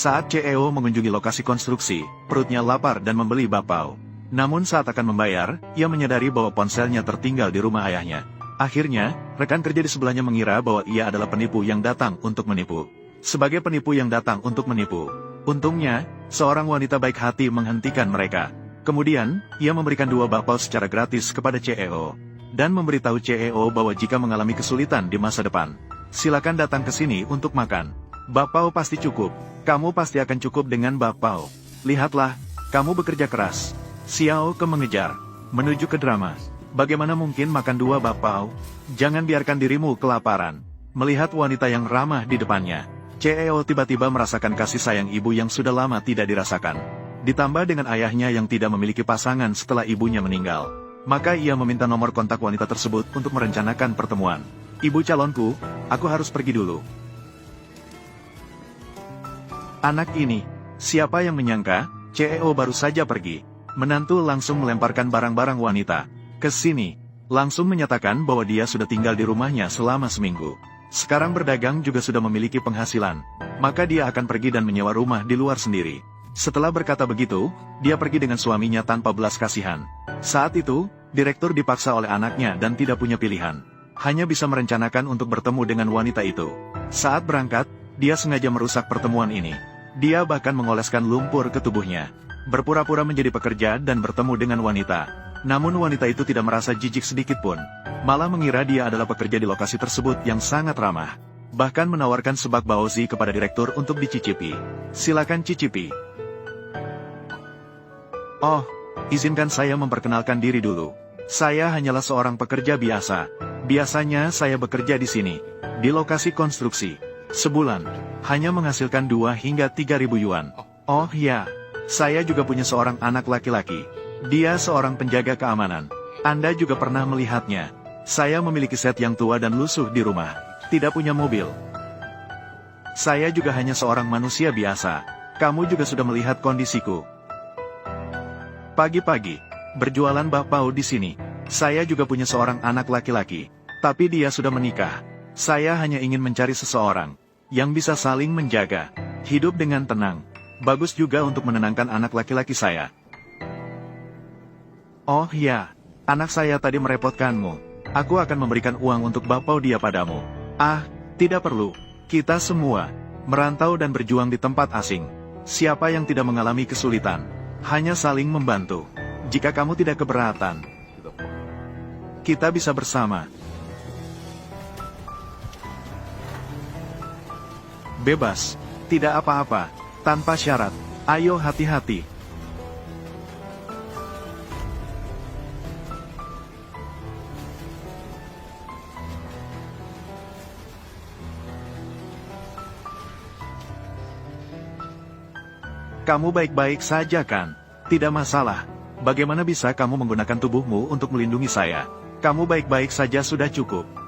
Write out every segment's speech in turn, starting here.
Saat CEO mengunjungi lokasi konstruksi, perutnya lapar dan membeli bakpao. Namun saat akan membayar, ia menyadari bahwa ponselnya tertinggal di rumah ayahnya. Akhirnya, rekan kerja di sebelahnya mengira bahwa ia adalah penipu yang datang untuk menipu. Sebagai penipu yang datang untuk menipu, untungnya, seorang wanita baik hati menghentikan mereka. Kemudian, ia memberikan 2 bakpao secara gratis kepada CEO. Dan memberitahu CEO bahwa jika mengalami kesulitan di masa depan, silakan datang ke sini untuk makan. Bakpao pasti cukup. Kamu pasti akan cukup dengan bakpao. Lihatlah, kamu bekerja keras. Xiao Ke mengejar, menuju ke drama. Bagaimana mungkin makan 2 bakpao? Jangan biarkan dirimu kelaparan. Melihat wanita yang ramah di depannya, CEO tiba-tiba merasakan kasih sayang ibu yang sudah lama tidak dirasakan. Ditambah dengan ayahnya yang tidak memiliki pasangan setelah ibunya meninggal. Maka ia meminta nomor kontak wanita tersebut untuk merencanakan pertemuan. Ibu calonku, aku harus pergi dulu. Anak ini, siapa yang menyangka, CEO baru saja pergi. Menantu langsung melemparkan barang-barang wanita ke sini. Langsung menyatakan bahwa dia sudah tinggal di rumahnya selama seminggu. Sekarang berdagang juga sudah memiliki penghasilan. Maka dia akan pergi dan menyewa rumah di luar sendiri. Setelah berkata begitu, dia pergi dengan suaminya tanpa belas kasihan. Saat itu, direktur dipaksa oleh anaknya dan tidak punya pilihan. Hanya bisa merencanakan untuk bertemu dengan wanita itu. Saat berangkat, dia sengaja merusak pertemuan ini. Dia bahkan mengoleskan lumpur ke tubuhnya. Berpura-pura menjadi pekerja dan bertemu dengan wanita. Namun wanita itu tidak merasa jijik sedikit pun. Malah mengira dia adalah pekerja di lokasi tersebut yang sangat ramah. Bahkan menawarkan sebak baozi kepada direktur untuk dicicipi. Silakan cicipi. Oh, izinkan saya memperkenalkan diri dulu. Saya hanyalah seorang pekerja biasa. Biasanya saya bekerja di sini, di lokasi konstruksi. Sebulan, hanya menghasilkan 2 hingga 3.000 yuan. Oh ya, saya juga punya seorang anak laki-laki. Dia seorang penjaga keamanan. Anda juga pernah melihatnya. Saya memiliki set yang tua dan lusuh di rumah. Tidak punya mobil. Saya juga hanya seorang manusia biasa. Kamu juga sudah melihat kondisiku. Pagi-pagi, berjualan bakpao di sini. Saya juga punya seorang anak laki-laki. Tapi dia sudah menikah. Saya hanya ingin mencari seseorang yang bisa saling menjaga, hidup dengan tenang. Bagus juga untuk menenangkan anak laki-laki saya. Oh ya, anak saya tadi merepotkanmu. Aku akan memberikan uang untuk bakpao dia padamu. Ah, tidak perlu. Kita semua merantau dan berjuang di tempat asing. Siapa yang tidak mengalami kesulitan? Hanya saling membantu. Jika kamu tidak keberatan, kita bisa bersama. Bebas, tidak apa-apa, tanpa syarat. Ayo hati-hati. Kamu baik-baik saja kan? Tidak masalah. Bagaimana bisa kamu menggunakan tubuhmu untuk melindungi saya? Kamu baik-baik saja sudah cukup.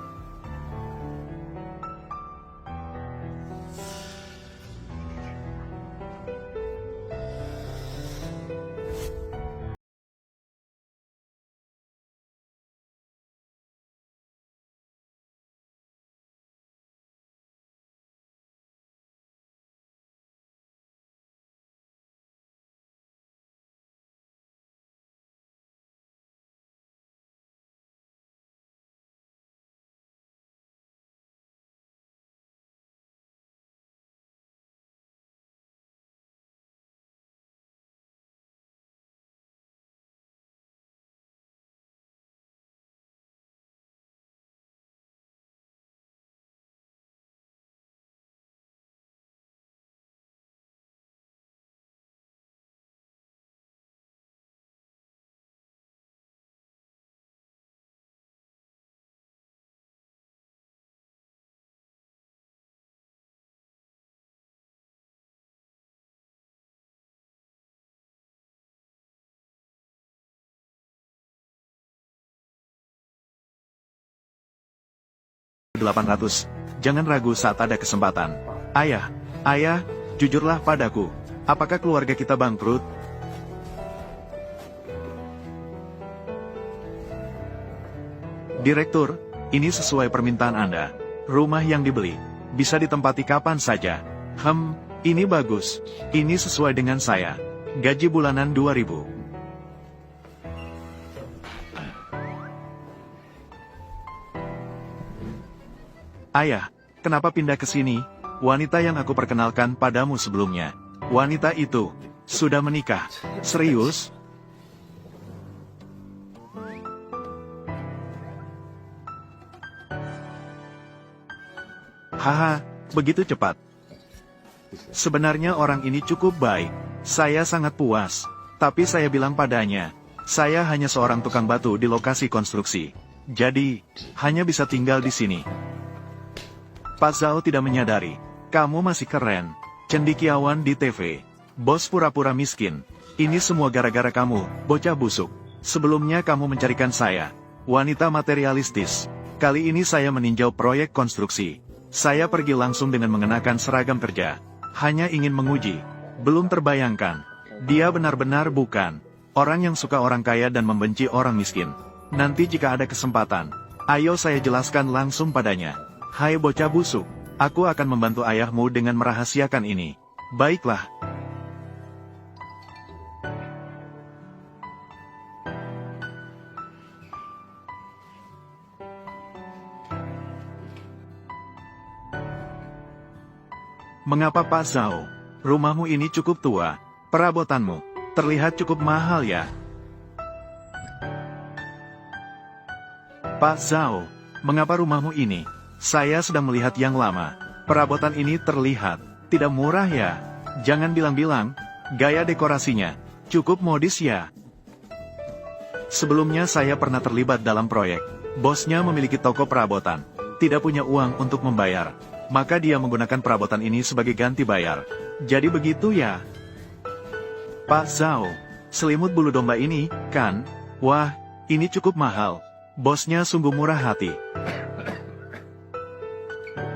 $800. Jangan ragu saat ada kesempatan. Ayah, jujurlah padaku. Apakah keluarga kita bangkrut? Direktur, ini sesuai permintaan Anda. Rumah yang dibeli bisa ditempati kapan saja. Ini bagus. Ini sesuai dengan saya. Gaji bulanan 2.000. Ayah, kenapa pindah ke sini? Wanita yang aku perkenalkan padamu sebelumnya. Wanita itu sudah menikah. Serius? Haha, begitu cepat. Sebenarnya orang ini cukup baik. Saya sangat puas. Tapi saya bilang padanya, saya hanya seorang tukang batu di lokasi konstruksi. Jadi, hanya bisa tinggal di sini. Pak Zhao tidak menyadari. Kamu masih keren. Cendekiawan di TV. Bos pura-pura miskin. Ini semua gara-gara kamu, bocah busuk. Sebelumnya kamu mencarikan saya. Wanita materialistis. Kali ini saya meninjau proyek konstruksi. Saya pergi langsung dengan mengenakan seragam kerja. Hanya ingin menguji. Belum terbayangkan. Dia benar-benar bukan orang yang suka orang kaya dan membenci orang miskin. Nanti jika ada kesempatan, ayo saya jelaskan langsung padanya. Hai bocah busuk, aku akan membantu ayahmu dengan merahasiakan ini. Baiklah. Mengapa Pak Zhao? Rumahmu ini cukup tua. Perabotanmu terlihat cukup mahal ya. Pak Zhao, mengapa rumahmu ini? Saya sedang melihat yang lama. Perabotan ini terlihat tidak murah ya. Jangan bilang-bilang, gaya dekorasinya cukup modis ya. Sebelumnya saya pernah terlibat dalam proyek. Bosnya memiliki toko perabotan. Tidak punya uang untuk membayar. Maka dia menggunakan perabotan ini sebagai ganti bayar. Jadi begitu ya. Pak Zhao, selimut bulu domba ini, kan? Wah, ini cukup mahal. Bosnya sungguh murah hati.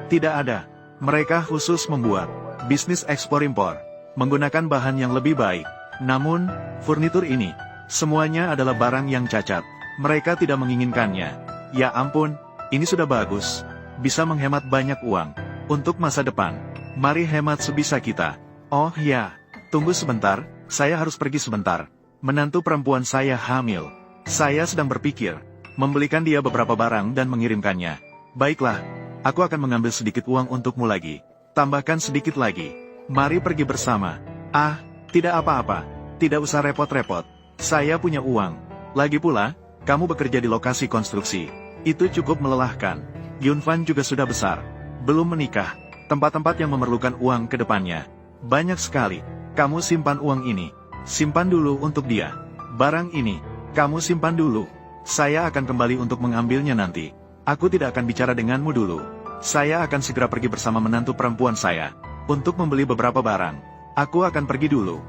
Tidak ada. Mereka khusus membuat bisnis ekspor-impor. Menggunakan bahan yang lebih baik. Namun, furnitur ini, semuanya adalah barang yang cacat. Mereka tidak menginginkannya. Ya ampun, ini sudah bagus. Bisa menghemat banyak uang. Untuk masa depan, mari hemat sebisa kita. Oh ya, tunggu sebentar, saya harus pergi sebentar. Menantu perempuan saya hamil. Saya sedang berpikir, membelikan dia beberapa barang dan mengirimkannya. Baiklah, aku akan mengambil sedikit uang untukmu lagi. Tambahkan sedikit lagi. Mari pergi bersama. Ah, tidak apa-apa. Tidak usah repot-repot. Saya punya uang. Lagi pula, kamu bekerja di lokasi konstruksi. Itu cukup melelahkan. Yunfan juga sudah besar. Belum menikah. Tempat-tempat yang memerlukan uang ke depannya. Banyak sekali. Kamu simpan uang ini. Simpan dulu untuk dia. Barang ini, kamu simpan dulu. Saya akan kembali untuk mengambilnya nanti. Aku tidak akan bicara denganmu dulu. Saya akan segera pergi bersama menantu perempuan saya. Untuk membeli beberapa barang. Aku akan pergi dulu.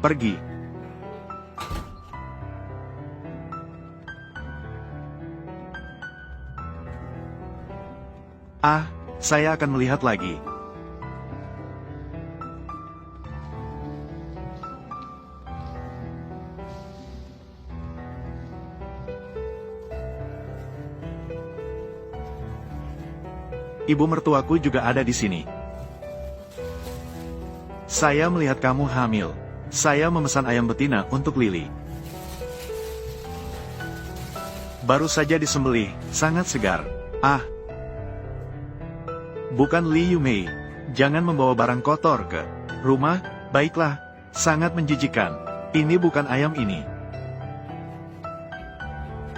Pergi. Saya akan melihat lagi. Ibu mertuaku juga ada di sini. Saya melihat kamu hamil. Saya memesan ayam betina untuk Lily. Baru saja disembelih, sangat segar. Bukan Li Yumei. Jangan membawa barang kotor ke rumah. Baiklah, sangat menjijikan. Ini bukan ayam ini.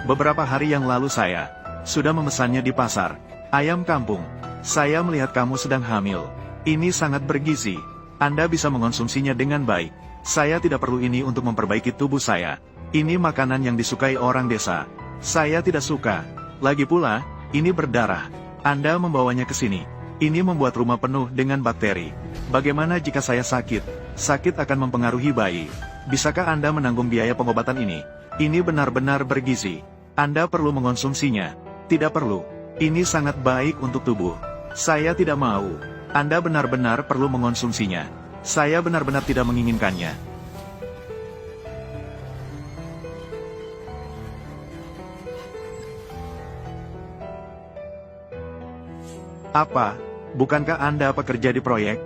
Beberapa hari yang lalu saya sudah memesannya di pasar. Ayam kampung. Saya melihat kamu sedang hamil. Ini sangat bergizi. Anda bisa mengonsumsinya dengan baik. Saya tidak perlu ini untuk memperbaiki tubuh saya. Ini makanan yang disukai orang desa. Saya tidak suka. Lagi pula, ini berdarah. Anda membawanya ke sini. Ini membuat rumah penuh dengan bakteri. Bagaimana jika saya sakit? Sakit akan mempengaruhi bayi. Bisakah Anda menanggung biaya pengobatan ini? Ini benar-benar bergizi. Anda perlu mengonsumsinya. Tidak perlu. Ini sangat baik untuk tubuh. Saya tidak mau. Anda benar-benar perlu mengonsumsinya. Saya benar-benar tidak menginginkannya. Apa? Bukankah Anda pekerja di proyek?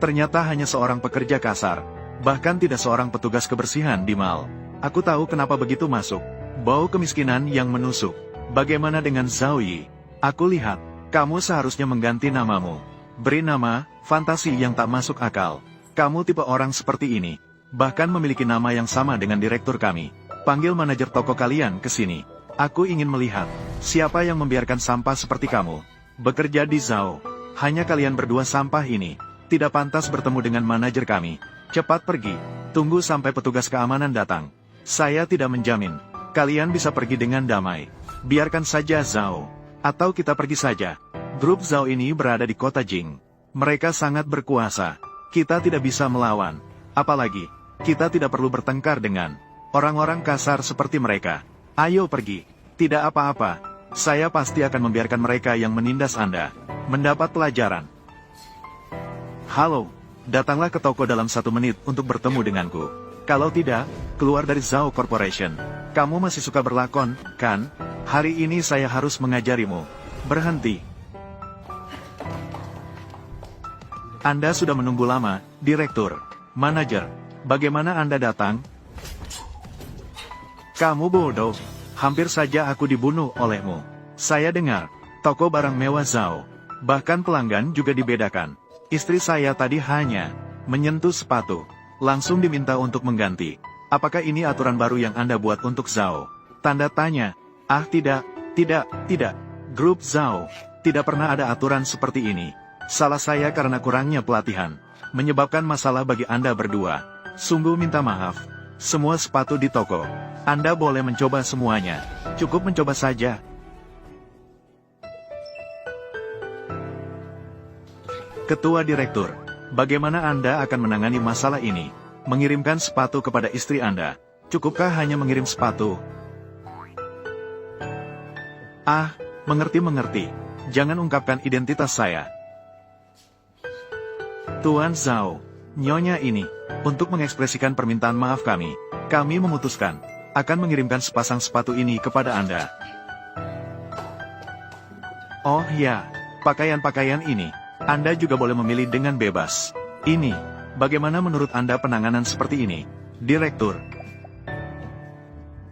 Ternyata hanya seorang pekerja kasar, bahkan tidak seorang petugas kebersihan di mall. Aku tahu kenapa begitu masuk. Bau kemiskinan yang menusuk. Bagaimana dengan Zhao Yi? Aku lihat, kamu seharusnya mengganti namamu. Beri nama, fantasi yang tak masuk akal. Kamu tipe orang seperti ini, bahkan memiliki nama yang sama dengan direktur kami. Panggil manajer toko kalian ke sini. Aku ingin melihat, siapa yang membiarkan sampah seperti kamu bekerja di Zhao. Hanya kalian berdua sampah ini. Tidak pantas bertemu dengan manajer kami. Cepat pergi. Tunggu sampai petugas keamanan datang. Saya tidak menjamin. Kalian bisa pergi dengan damai. Biarkan saja Zhao. Atau kita pergi saja. Grup Zhao ini berada di kota Jing. Mereka sangat berkuasa. Kita tidak bisa melawan. Apalagi, kita tidak perlu bertengkar dengan orang-orang kasar seperti mereka. Ayo pergi. Tidak apa-apa. Saya pasti akan membiarkan mereka yang menindas Anda mendapat pelajaran. Halo, datanglah ke toko dalam 1 menit untuk bertemu denganku. Kalau tidak, keluar dari Zhao Corporation. Kamu masih suka berlakon, kan? Hari ini saya harus mengajarimu. Berhenti. Anda sudah menunggu lama, Direktur. Manajer, bagaimana Anda datang? Kamu bodoh. Hampir saja aku dibunuh olehmu. Saya dengar, toko barang mewah Zhao. Bahkan pelanggan juga dibedakan. Istri saya tadi hanya menyentuh sepatu, langsung diminta untuk mengganti. Apakah ini aturan baru yang Anda buat untuk Zhao? Tanda tanya. Ah tidak. Grup Zhao, tidak pernah ada aturan seperti ini. Salah saya karena kurangnya pelatihan, menyebabkan masalah bagi Anda berdua. Sungguh minta maaf. Semua sepatu di toko, Anda boleh mencoba semuanya. Cukup mencoba saja. Ketua Direktur, bagaimana Anda akan menangani masalah ini? Mengirimkan sepatu kepada istri Anda. Cukupkah hanya mengirim sepatu? Ah, mengerti. Jangan ungkapkan identitas saya. Tuan Zhao, Nyonya ini, untuk mengekspresikan permintaan maaf kami memutuskan akan mengirimkan sepasang sepatu ini kepada Anda. Oh ya, pakaian-pakaian ini, Anda juga boleh memilih dengan bebas. Ini, bagaimana menurut Anda penanganan seperti ini, Direktur?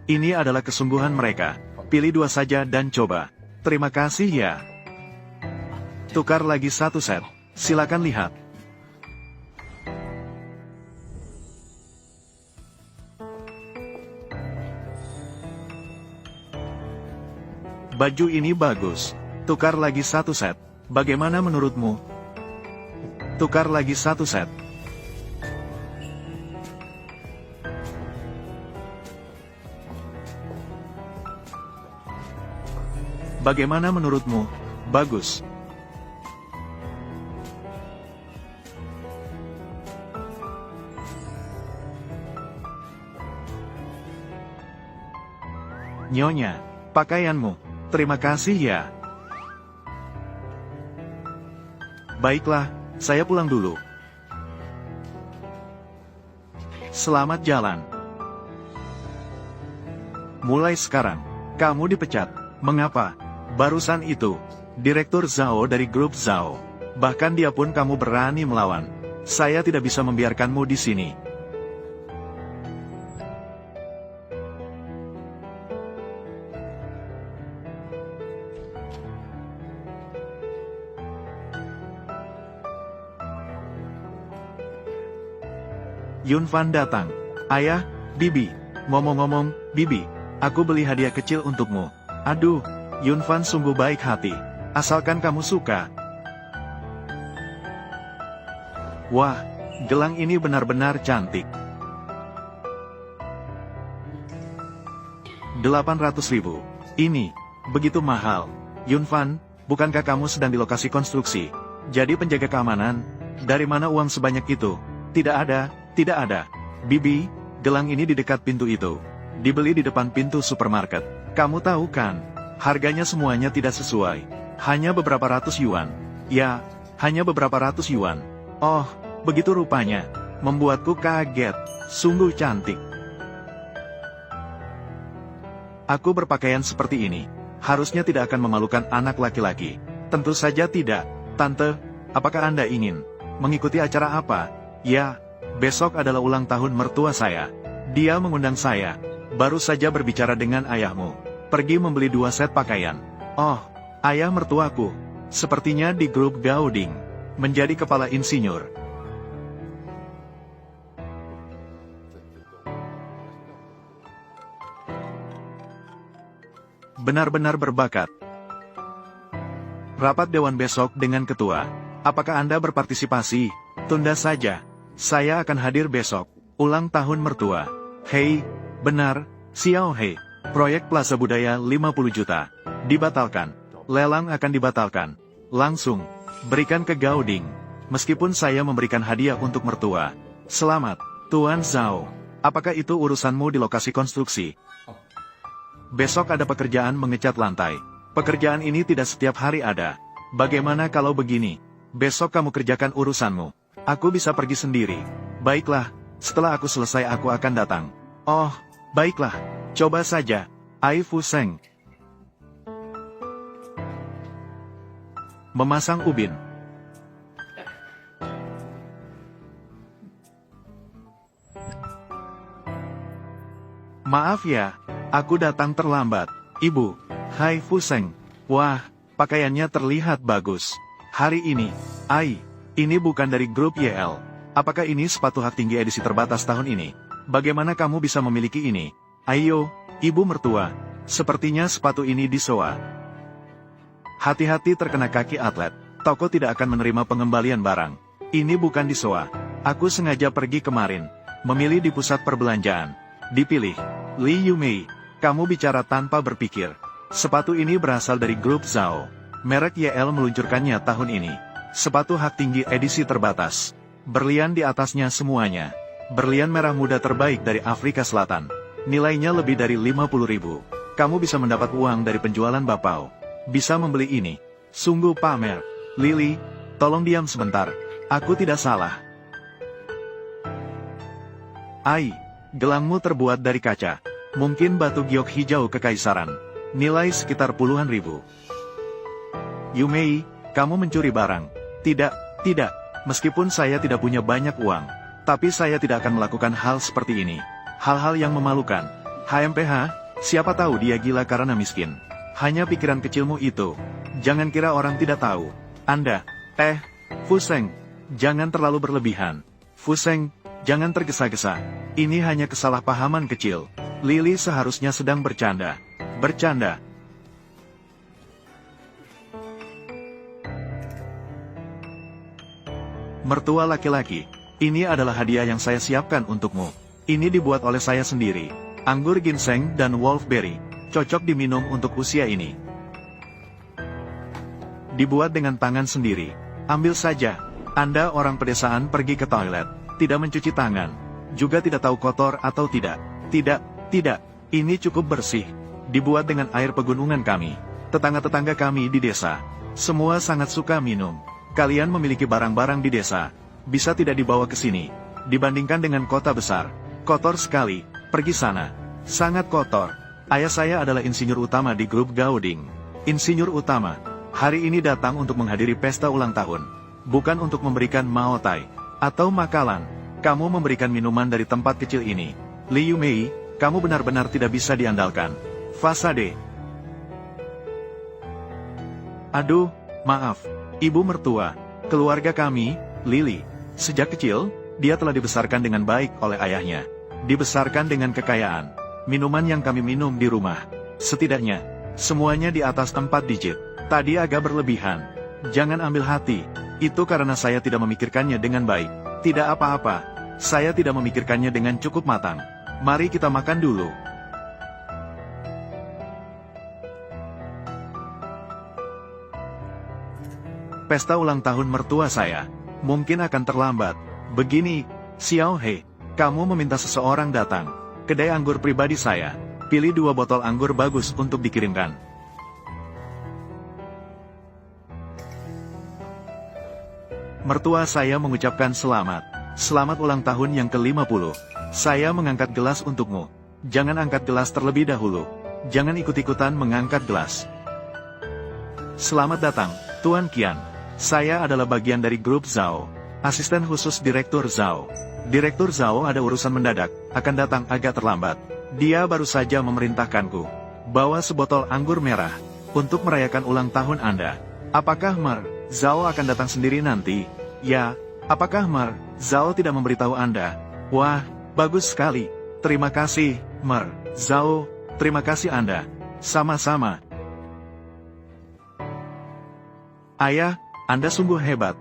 Ini adalah kesungguhan mereka. Pilih 2 saja dan coba. Terima kasih ya. Tukar lagi 1 set. Silakan lihat. Baju ini bagus. Tukar lagi 1 set. Bagaimana menurutmu? Tukar lagi 1 set. Bagaimana menurutmu? Bagus. Nyonya, pakaianmu. Terima kasih ya. Baiklah, saya pulang dulu. Selamat jalan. Mulai sekarang, kamu dipecat. Mengapa? Barusan itu, Direktur Zhao dari grup Zhao. Bahkan dia pun kamu berani melawan. Saya tidak bisa membiarkanmu di sini. Yunfan datang. Ayah, Bibi. Ngomong-ngomong, Bibi, aku beli hadiah kecil untukmu. Aduh, Yunfan sungguh baik hati. Asalkan kamu suka. Wah, gelang ini benar-benar cantik. 800.000. Ini, begitu mahal. Yunfan, bukankah kamu sedang di lokasi konstruksi? Jadi penjaga keamanan? Dari mana uang sebanyak itu? Tidak ada. Bibi, gelang ini di dekat pintu itu. Dibeli di depan pintu supermarket. Kamu tahu kan, harganya semuanya tidak sesuai. Hanya beberapa ratus yuan. Ya, hanya beberapa ratus yuan. Oh, begitu rupanya. Membuatku kaget. Sungguh cantik. Aku berpakaian seperti ini. Harusnya tidak akan memalukan anak laki-laki. Tentu saja tidak. Tante, apakah Anda ingin Mengikuti acara apa? Ya, besok adalah ulang tahun mertua saya. Dia mengundang saya. Baru saja berbicara dengan ayahmu. Pergi membeli 2 set pakaian. Oh, ayah mertuaku. Sepertinya di grup Gauding. Menjadi kepala insinyur. Benar-benar berbakat. Rapat dewan besok dengan ketua. Apakah Anda berpartisipasi? Tunda saja. Saya akan hadir besok. Ulang tahun mertua. Hei, benar, Xiao Hei. Proyek Plaza Budaya 50 juta. Dibatalkan. Lelang akan dibatalkan. Langsung. Berikan ke Gauding. Meskipun saya memberikan hadiah untuk mertua. Selamat, Tuan Zhao. Apakah itu urusanmu di lokasi konstruksi? Besok ada pekerjaan mengecat lantai. Pekerjaan ini tidak setiap hari ada. Bagaimana kalau begini? Besok kamu kerjakan urusanmu. Aku bisa pergi sendiri. Baiklah, setelah aku selesai aku akan datang. Oh, baiklah. Coba saja. Ai Fu Seng. Memasang ubin. Maaf ya, aku datang terlambat. Ibu, Hai Fu Seng. Wah, pakaiannya terlihat bagus. Hari ini, ini bukan dari grup YL. Apakah ini sepatu hak tinggi edisi terbatas tahun ini? Bagaimana kamu bisa memiliki ini? Ayo, ibu mertua. Sepertinya sepatu ini disewa. Hati-hati terkena kaki atlet. Toko tidak akan menerima pengembalian barang. Ini bukan disewa. Aku sengaja pergi kemarin. Memilih di pusat perbelanjaan. Dipilih. Li Yumei. Kamu bicara tanpa berpikir. Sepatu ini berasal dari grup Zhao. Merek YL meluncurkannya tahun ini. Sepatu hak tinggi edisi terbatas. Berlian di atasnya semuanya. Berlian merah muda terbaik dari Afrika Selatan. Nilainya lebih dari 50.000. Kamu bisa mendapat uang dari penjualan bapau. Bisa membeli ini. Sungguh pamer. Lily, tolong diam sebentar. Aku tidak salah. Gelangmu terbuat dari kaca. Mungkin batu giok hijau kekaisaran. Nilai sekitar puluhan ribu. Yumei, kamu mencuri barang. Tidak. Meskipun saya tidak punya banyak uang. Tapi saya tidak akan melakukan hal seperti ini. Hal-hal yang memalukan. HMPH, siapa tahu dia gila karena miskin. Hanya pikiran kecilmu itu. Jangan kira orang tidak tahu. Anda, Fu Seng, jangan terlalu berlebihan. Fu Seng, jangan tergesa-gesa. Ini hanya kesalahpahaman kecil. Lily seharusnya sedang bercanda. Bercanda. Mertua laki-laki, ini adalah hadiah yang saya siapkan untukmu. Ini dibuat oleh saya sendiri. Anggur ginseng dan wolfberry. Cocok diminum untuk usia ini. Dibuat dengan tangan sendiri. Ambil saja. Anda orang pedesaan pergi ke toilet. Tidak mencuci tangan. Juga tidak tahu kotor atau tidak. Tidak. Ini cukup bersih. Dibuat dengan air pegunungan kami. Tetangga-tetangga kami di desa. Semua sangat suka minum. Kalian memiliki barang-barang di desa. Bisa tidak dibawa ke sini. Dibandingkan dengan kota besar. Kotor sekali. Pergi sana. Sangat kotor. Ayah saya adalah insinyur utama di grup Gauding. Insinyur utama. Hari ini datang untuk menghadiri pesta ulang tahun. Bukan untuk memberikan maotai. Atau makanan. Kamu memberikan minuman dari tempat kecil ini. Li Yumei, kamu benar-benar tidak bisa diandalkan. Fasade. Aduh, maaf. Ibu mertua. Keluarga kami, Lily. Sejak kecil, dia telah dibesarkan dengan baik oleh ayahnya. Dibesarkan dengan kekayaan. Minuman yang kami minum di rumah. Setidaknya, semuanya di atas 4 digit. Tadi agak berlebihan. Jangan ambil hati. Itu karena saya tidak memikirkannya dengan baik. Tidak apa-apa. Saya tidak memikirkannya dengan cukup matang. Mari kita makan dulu. Pesta ulang tahun mertua saya. Mungkin akan terlambat. Begini, Xiao Hei. Kamu meminta seseorang datang. Kedai anggur pribadi saya. Pilih 2 botol anggur bagus untuk dikirimkan. Mertua saya mengucapkan selamat. Selamat ulang tahun yang ke-50. Saya mengangkat gelas untukmu. Jangan angkat gelas terlebih dahulu. Jangan ikut-ikutan mengangkat gelas. Selamat datang, Tuan Qian. Saya adalah bagian dari grup Zhao. Asisten khusus Direktur Zhao. Direktur Zhao ada urusan mendadak, akan datang agak terlambat. Dia baru saja memerintahkanku. Bawa sebotol anggur merah, untuk merayakan ulang tahun Anda. Apakah Zhao akan datang sendiri nanti? Ya, apakah Zhao tidak memberitahu Anda? Wah, bagus sekali. Terima kasih, Zhao. Terima kasih Anda. Sama-sama. Ayah, Anda sungguh hebat.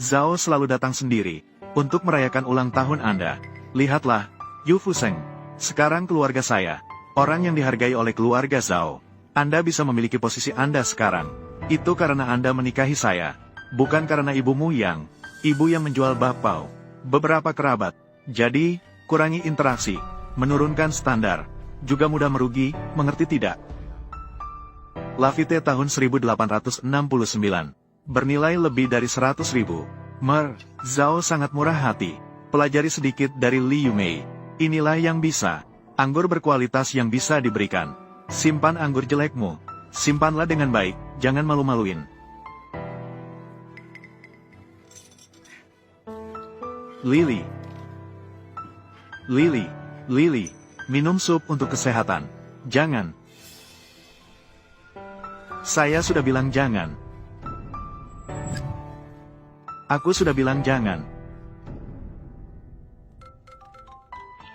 Zhao selalu datang sendiri, untuk merayakan ulang tahun Anda. Lihatlah, Yu Fuseng. Sekarang keluarga saya, orang yang dihargai oleh keluarga Zhao. Anda bisa memiliki posisi Anda sekarang. Itu karena Anda menikahi saya. Bukan karena ibumu ibu yang menjual bakpao. Beberapa kerabat. Jadi, kurangi interaksi, menurunkan standar. Juga mudah merugi, mengerti tidak? Lafite tahun 1869. Bernilai lebih dari 100.000. Zhao sangat murah hati. Pelajari sedikit dari Li Yumei. Inilah yang bisa. Anggur berkualitas yang bisa diberikan. Simpan anggur jelekmu. Simpanlah dengan baik, jangan malu-maluin. Lily. Minum sup untuk kesehatan. Jangan. Saya sudah bilang jangan. Aku sudah bilang jangan.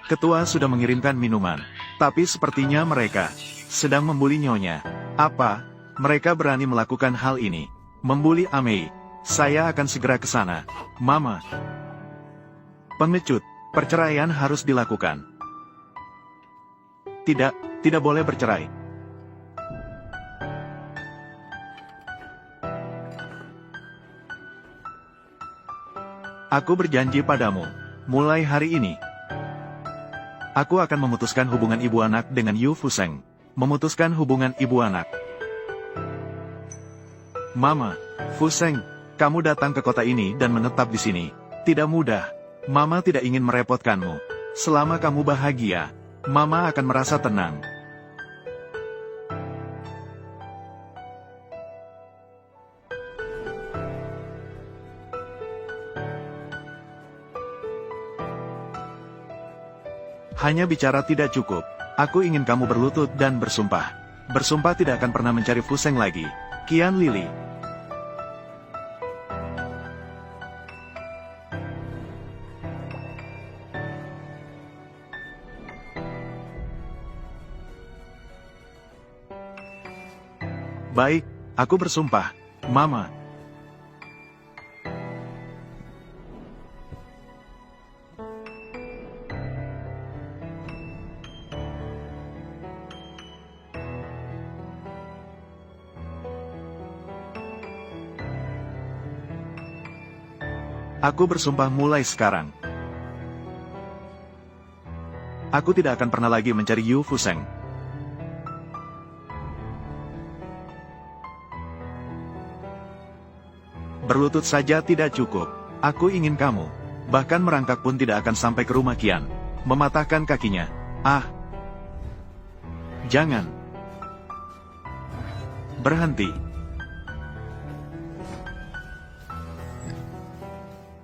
Ketua sudah mengirimkan minuman, tapi sepertinya mereka sedang membuli Nyonya. Apa? Mereka berani melakukan hal ini? Membuli Amei. Saya akan segera ke sana. Mama. Pengecut, perceraian harus dilakukan. Tidak boleh bercerai. Aku berjanji padamu, mulai hari ini, aku akan memutuskan hubungan ibu anak dengan Yu Fuseng. Memutuskan hubungan ibu anak. Mama, Fuseng, kamu datang ke kota ini dan menetap di sini. Tidak mudah. Mama tidak ingin merepotkanmu. Selama kamu bahagia, Mama akan merasa tenang. Hanya bicara tidak cukup. Aku ingin kamu berlutut dan bersumpah. Bersumpah tidak akan pernah mencari Fuseng lagi. Qian Lili. Baik, aku bersumpah, Mama. Aku bersumpah mulai sekarang. Aku tidak akan pernah lagi mencari Yu Fuseng. Berlutut saja tidak cukup. Aku ingin kamu. Bahkan merangkak pun tidak akan sampai ke rumah Qian. Mematahkan kakinya. Ah. Jangan. Berhenti.